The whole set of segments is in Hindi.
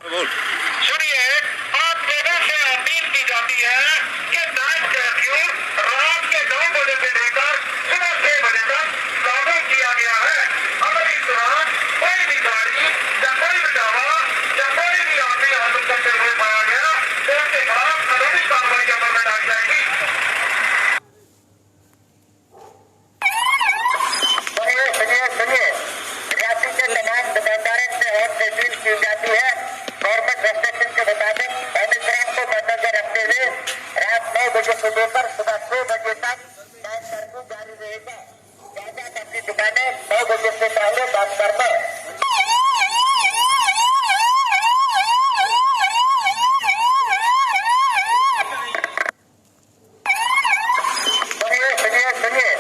सुनिए, आप लोगों से अपील की जाती है कि नाइट कर्फ्यू रात के 9 बजे से लेकर सुबह 6 बजे तक लागू किया गया है। अगर इस दौरान कोई भी गाड़ी या कोई भी ढाबा या कोई भी आदमी हादसा करते हुए पाया गया तो उसके खिलाफ कानूनी कार्रवाई अमल में लाई जाएगी। सुनिए, रियासी के तमाम दुकानदारों से और अपील की जाती है गवर्नमेंट रेस्ट्रिक्शन के मुताबिक ऑमिक्रॉन को मद्देनजर रखते हुए रात 9 बजे से लेकर सुबह 6 बजे तक नाइट कर्फ्यू जारी रहेगा। लिहाजा अपनी दुकानें 9 बजे से पहले बंद कर दें। सुनिए,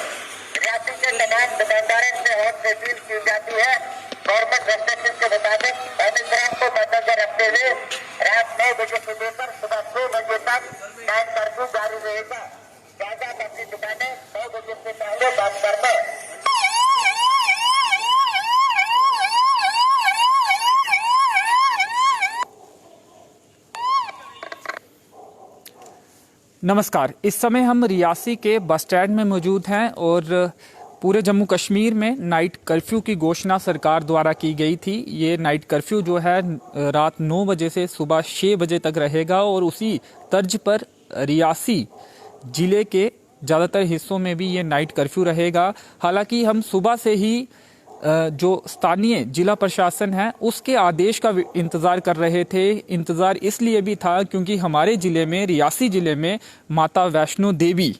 रियासी के तमाम दुकानदारों से और अपील की जाती है गवर्नमेंट रेस्ट्रिक्शन के मुताबिक ऑमिक्रॉन को मद्देनजर रखते हुए रात 9 बजे से लेकर सुबह 6 बजे तक नाइट कर्फ्यू जारी रहेगा। लिहाजा अपनी दुकानें 9 बजे से पहले बंद कर दें। नमस्कार। इस समय हम रियासी के बस स्टैंड में मौजूद हैं और पूरे जम्मू कश्मीर में नाइट कर्फ्यू की घोषणा सरकार द्वारा की गई थी। ये नाइट कर्फ्यू जो है रात 9 बजे से सुबह 6 बजे तक रहेगा और उसी तर्ज पर रियासी ज़िले के ज़्यादातर हिस्सों में भी ये नाइट कर्फ्यू रहेगा। हालांकि हम सुबह से ही जो स्थानीय जिला प्रशासन है उसके आदेश का इंतज़ार कर रहे थे। इंतज़ार इसलिए भी था क्योंकि हमारे ज़िले में, रियासी ज़िले में माता वैष्णो देवी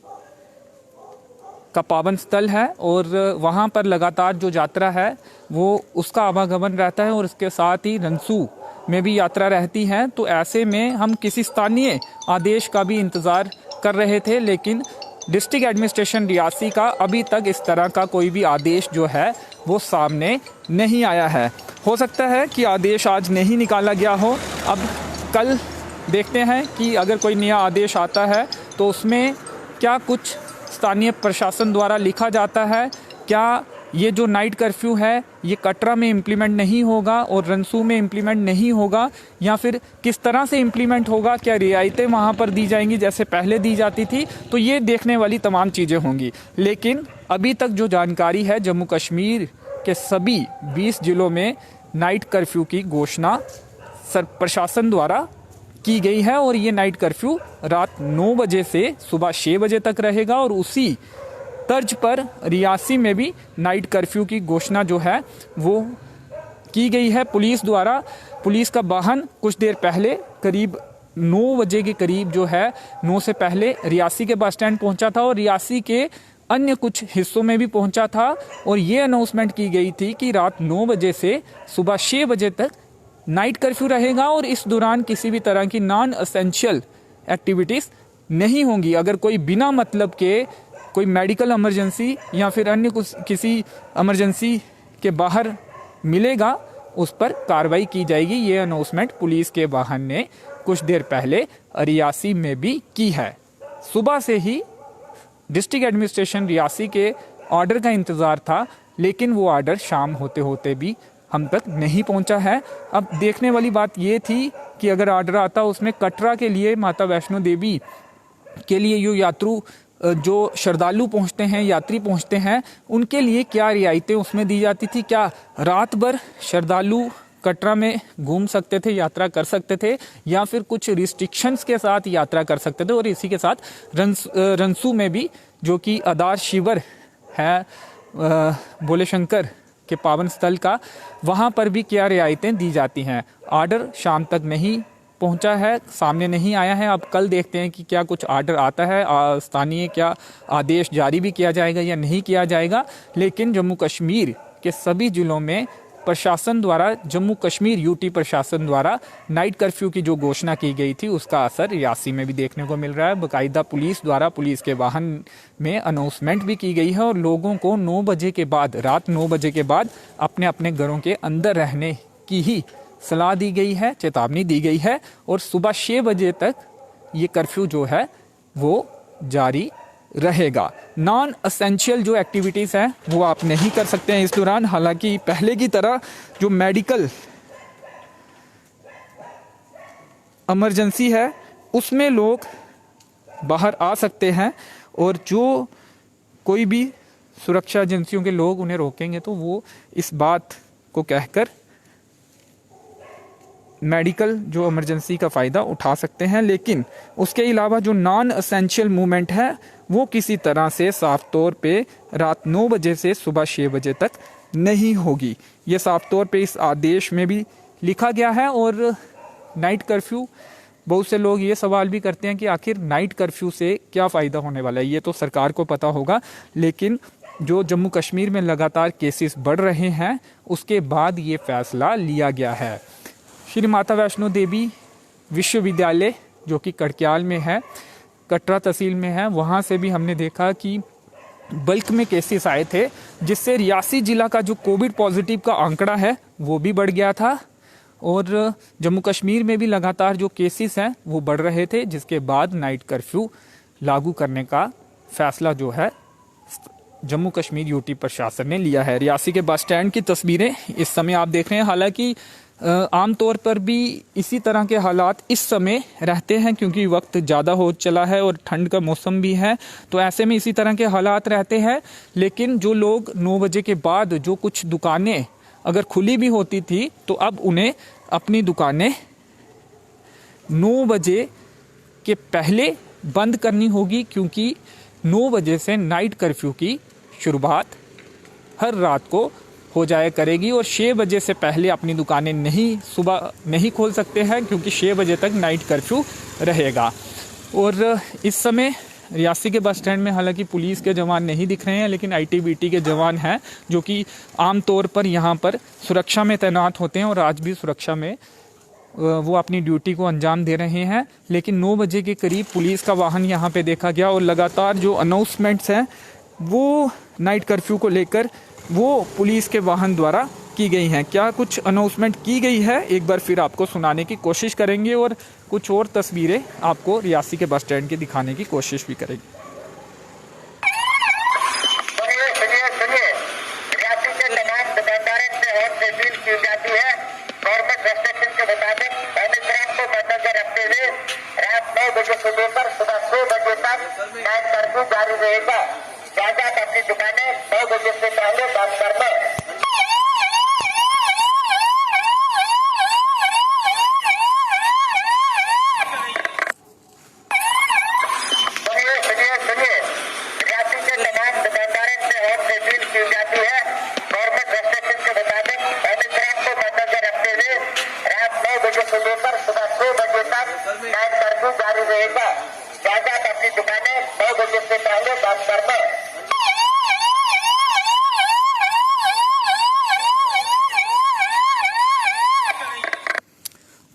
का पावन स्थल है और वहाँ पर लगातार जो यात्रा है वो उसका आवागमन रहता है और इसके साथ ही रनसू में भी यात्रा रहती है। तो ऐसे में हम किसी स्थानीय आदेश का भी इंतज़ार कर रहे थे, लेकिन डिस्ट्रिक्ट एडमिनिस्ट्रेशन रियासी का अभी तक इस तरह का कोई भी आदेश जो है वो सामने नहीं आया है। हो सकता है कि आदेश आज नहीं निकाला गया हो। अब कल देखते हैं कि अगर कोई नया आदेश आता है तो उसमें क्या कुछ स्थानीय प्रशासन द्वारा लिखा जाता है। क्या ये जो नाइट कर्फ्यू है ये कटरा में इम्प्लीमेंट नहीं होगा और रनसू में इम्प्लीमेंट नहीं होगा, या फिर किस तरह से इम्प्लीमेंट होगा, क्या रियायतें वहाँ पर दी जाएंगी जैसे पहले दी जाती थी। तो ये देखने वाली तमाम चीज़ें होंगी। लेकिन अभी तक जो जानकारी है, जम्मू कश्मीर के सभी 20 जिलों में नाइट कर्फ्यू की घोषणा प्रशासन द्वारा की गई है और ये नाइट कर्फ्यू रात 9 बजे से सुबह 6 बजे तक रहेगा और उसी तर्ज पर रियासी में भी नाइट कर्फ्यू की घोषणा जो है वो की गई है पुलिस द्वारा। पुलिस का वाहन कुछ देर पहले करीब 9 बजे के करीब जो है 9 से पहले रियासी के बस स्टैंड पहुंचा था और रियासी के अन्य कुछ हिस्सों में भी पहुंचा था और ये अनाउंसमेंट की गई थी कि रात 9 बजे से सुबह 6 बजे तक नाइट कर्फ्यू रहेगा और इस दौरान किसी भी तरह की नॉन एसेंशियल एक्टिविटीज़ नहीं होंगी। अगर कोई बिना मतलब के कोई मेडिकल इमरजेंसी या फिर अन्य कुछ किसी इमरजेंसी के बाहर मिलेगा उस पर कार्रवाई की जाएगी। ये अनाउंसमेंट पुलिस के वाहन ने कुछ देर पहले रियासी में भी की है। सुबह से ही डिस्ट्रिक्ट एडमिनिस्ट्रेशन रियासी के ऑर्डर का इंतज़ार था, लेकिन वो ऑर्डर शाम होते होते भी हम तक नहीं पहुंचा है। अब देखने वाली बात ये थी कि अगर ऑर्डर आता उसमें कटरा के लिए, माता वैष्णो देवी के लिए जो श्रद्धालु पहुंचते हैं, यात्री पहुंचते हैं, उनके लिए क्या रियायतें उसमें दी जाती थी। क्या रात भर श्रद्धालु कटरा में घूम सकते थे, यात्रा कर सकते थे, या फिर कुछ रिस्ट्रिक्शंस के साथ यात्रा कर सकते थे। और इसी के साथ रनसू में भी, जो कि आधार शिविर है भोले शंकर के पावन स्थल का, वहाँ पर भी क्या रियायतें दी जाती हैं। ऑर्डर शाम तक नहीं पहुंचा है, सामने नहीं आया है। अब कल देखते हैं कि क्या कुछ ऑर्डर आता है, स्थानीय क्या आदेश जारी भी किया जाएगा या नहीं किया जाएगा। लेकिन जम्मू कश्मीर के सभी जिलों में प्रशासन द्वारा, जम्मू कश्मीर यूटी प्रशासन द्वारा नाइट कर्फ्यू की जो घोषणा की गई थी उसका असर रियासी में भी देखने को मिल रहा है। बाकायदा पुलिस द्वारा पुलिस के वाहन में अनाउंसमेंट भी की गई है और लोगों को 9 बजे के बाद, रात 9 बजे के बाद अपने अपने घरों के अंदर रहने की ही सलाह दी गई है, चेतावनी दी गई है और सुबह 6 बजे तक ये कर्फ्यू जो है वो जारी रहेगा। नॉन एसेंशियल जो एक्टिविटीज़ हैं वो आप नहीं कर सकते हैं इस दौरान। हालांकि पहले की तरह जो मेडिकल इमरजेंसी है उसमें लोग बाहर आ सकते हैं, और जो कोई भी सुरक्षा एजेंसियों के लोग उन्हें रोकेंगे तो वो इस बात को कहकर मेडिकल जो इमरजेंसी का फ़ायदा उठा सकते हैं। लेकिन उसके अलावा जो नॉन एसेंशियल मूवमेंट है वो किसी तरह से साफ तौर पे रात 9 बजे से सुबह 6 बजे तक नहीं होगी। ये साफ तौर पे इस आदेश में भी लिखा गया है। और नाइट कर्फ्यू, बहुत से लोग ये सवाल भी करते हैं कि आखिर नाइट कर्फ्यू से क्या फ़ायदा होने वाला है। ये तो सरकार को पता होगा, लेकिन जो जम्मू कश्मीर में लगातार केसेस बढ़ रहे हैं उसके बाद ये फैसला लिया गया है। श्री माता वैष्णो देवी विश्वविद्यालय जो कि कड़क्याल में है, कटरा तहसील में है, वहाँ से भी हमने देखा कि बल्क में केसेस आए थे, जिससे रियासी जिला का जो कोविड पॉजिटिव का आंकड़ा है वो भी बढ़ गया था। और जम्मू कश्मीर में भी लगातार जो केसेस हैं वो बढ़ रहे थे, जिसके बाद नाइट कर्फ्यू लागू करने का फैसला जो है जम्मू कश्मीर यूटी प्रशासन ने लिया है। रियासी के बस स्टैंड की तस्वीरें इस समय आप देख रहे हैं। हालांकि आमतौर पर भी इसी तरह के हालात इस समय रहते हैं, क्योंकि वक्त ज़्यादा हो चला है और ठंड का मौसम भी है, तो ऐसे में इसी तरह के हालात रहते हैं। लेकिन जो लोग 9 बजे के बाद जो कुछ दुकानें अगर खुली भी होती थी तो अब उन्हें अपनी दुकानें 9 बजे के पहले बंद करनी होगी, क्योंकि 9 बजे से नाइट कर्फ्यू की शुरुआत हर रात को हो जाया करेगी। और 6 बजे से पहले अपनी दुकानें सुबह नहीं खोल सकते हैं, क्योंकि 6 बजे तक नाइट कर्फ्यू रहेगा। और इस समय रियासी के बस स्टैंड में हालांकि पुलिस के जवान नहीं दिख रहे हैं, लेकिन आईटीबीटी के जवान हैं जो कि आम तौर पर यहाँ पर सुरक्षा में तैनात होते हैं, और आज भी सुरक्षा में वो अपनी ड्यूटी को अंजाम दे रहे हैं। लेकिन 9 बजे के करीब पुलिस का वाहन यहाँ पे देखा गया, और लगातार जो अनाउंसमेंट्स हैं वो नाइट कर्फ्यू को लेकर वो पुलिस के वाहन द्वारा की गई हैं। क्या कुछ अनाउंसमेंट की गई है एक बार फिर आपको सुनाने की कोशिश करेंगे, और कुछ और तस्वीरें आपको रियासी के बस स्टैंड की दिखाने की कोशिश भी करेंगे। रियासी के तमाम दुकानदारों से और अपील की जाती है, गवर्नमेंट रेस्ट्रिक्शन के मुताबिक ओमिक्रॉन को मद्देनजर रखते हुए रात 9 बजे से लेकर सुबह 6 बजे तक नाइट कर्फ्यू जारी रहेगा। लिहाजा अपनी दुकानें 9 बजे से पहले बंद कर दें। रियासी के तमाम दुकानदारों से और अपील की जाती है, गवर्नमेंट रेस्ट्रिक्शन के मुताबिक ओमिक्रॉन को मद्देनजर रखते हुए रात 9 बजे से लेकर सुबह 6 बजे तक नाइट कर्फ्यू जारी रहेगा। लिहाजा अपनी दुकानें 9 बजे से पहले बंद कर दें।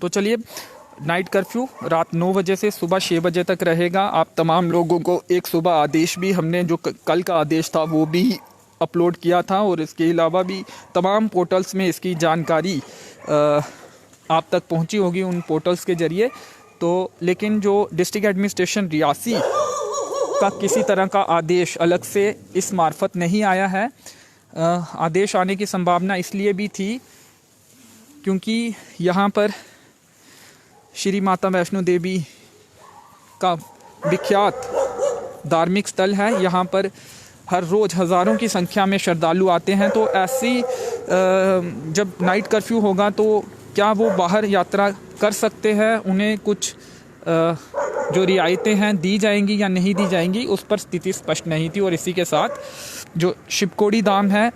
तो चलिए, नाइट कर्फ्यू रात 9 बजे से सुबह 6 बजे तक रहेगा। आप तमाम लोगों को एक सुबह आदेश भी हमने जो कल का आदेश था वो भी अपलोड किया था, और इसके अलावा भी तमाम पोर्टल्स में इसकी जानकारी आप तक पहुंची होगी उन पोर्टल्स के ज़रिए। तो लेकिन जो डिस्ट्रिक्ट एडमिनिस्ट्रेशन रियासी का किसी तरह का आदेश अलग से इस मार्फत नहीं आया है। आदेश आने की संभावना इसलिए भी थी क्योंकि यहाँ पर श्री माता वैष्णो देवी का विख्यात धार्मिक स्थल है। यहाँ पर हर रोज़ हज़ारों की संख्या में श्रद्धालु आते हैं। तो ऐसी जब नाइट कर्फ्यू होगा तो क्या वो बाहर यात्रा कर सकते हैं, उन्हें कुछ जो रियायतें हैं दी जाएंगी या नहीं दी जाएंगी, उस पर स्थिति स्पष्ट नहीं थी। और इसी के साथ जो शिवकोड़ी धाम है,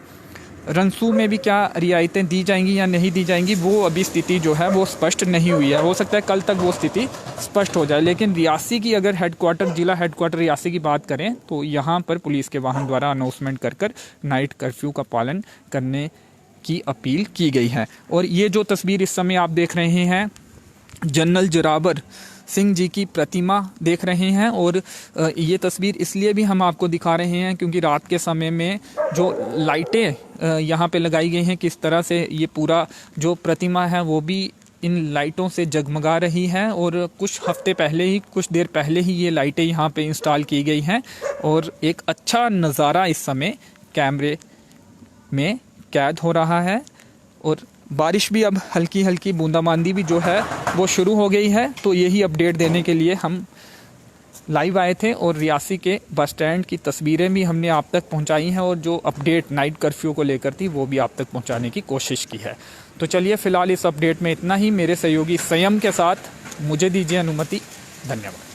रंसू में भी क्या रियायतें दी जाएंगी या नहीं दी जाएंगी, वो अभी स्थिति जो है वो स्पष्ट नहीं हुई है। हो सकता है कल तक वो स्थिति स्पष्ट हो जाए। लेकिन रियासी की अगर हेडक्वार्टर, जिला हेडक्वार्टर रियासी की बात करें तो यहाँ पर पुलिस के वाहन द्वारा अनाउंसमेंट कर नाइट कर्फ्यू का पालन करने की अपील की गई है। और ये जो तस्वीर इस समय आप देख रहे हैं, जनरल जोरावर सिंह जी की प्रतिमा देख रहे हैं। और ये तस्वीर इसलिए भी हम आपको दिखा रहे हैं क्योंकि रात के समय में जो लाइटें यहाँ पे लगाई गई हैं, किस तरह से ये पूरा जो प्रतिमा है वो भी इन लाइटों से जगमगा रही है। और कुछ हफ्ते पहले ही, कुछ देर पहले ही ये लाइटें यहाँ पे इंस्टॉल की गई हैं, और एक अच्छा नज़ारा इस समय कैमरे में कैद हो रहा है। और बारिश भी अब हल्की हल्की बूंदाबांदी भी जो है वो शुरू हो गई है। तो यही अपडेट देने के लिए हम लाइव आए थे और रियासी के बस स्टैंड की तस्वीरें भी हमने आप तक पहुंचाई हैं और जो अपडेट नाइट कर्फ्यू को लेकर थी वो भी आप तक पहुंचाने की कोशिश की है। तो चलिए फ़िलहाल इस अपडेट में इतना ही। मेरे सहयोगी संयम के साथ मुझे दीजिए अनुमति। धन्यवाद।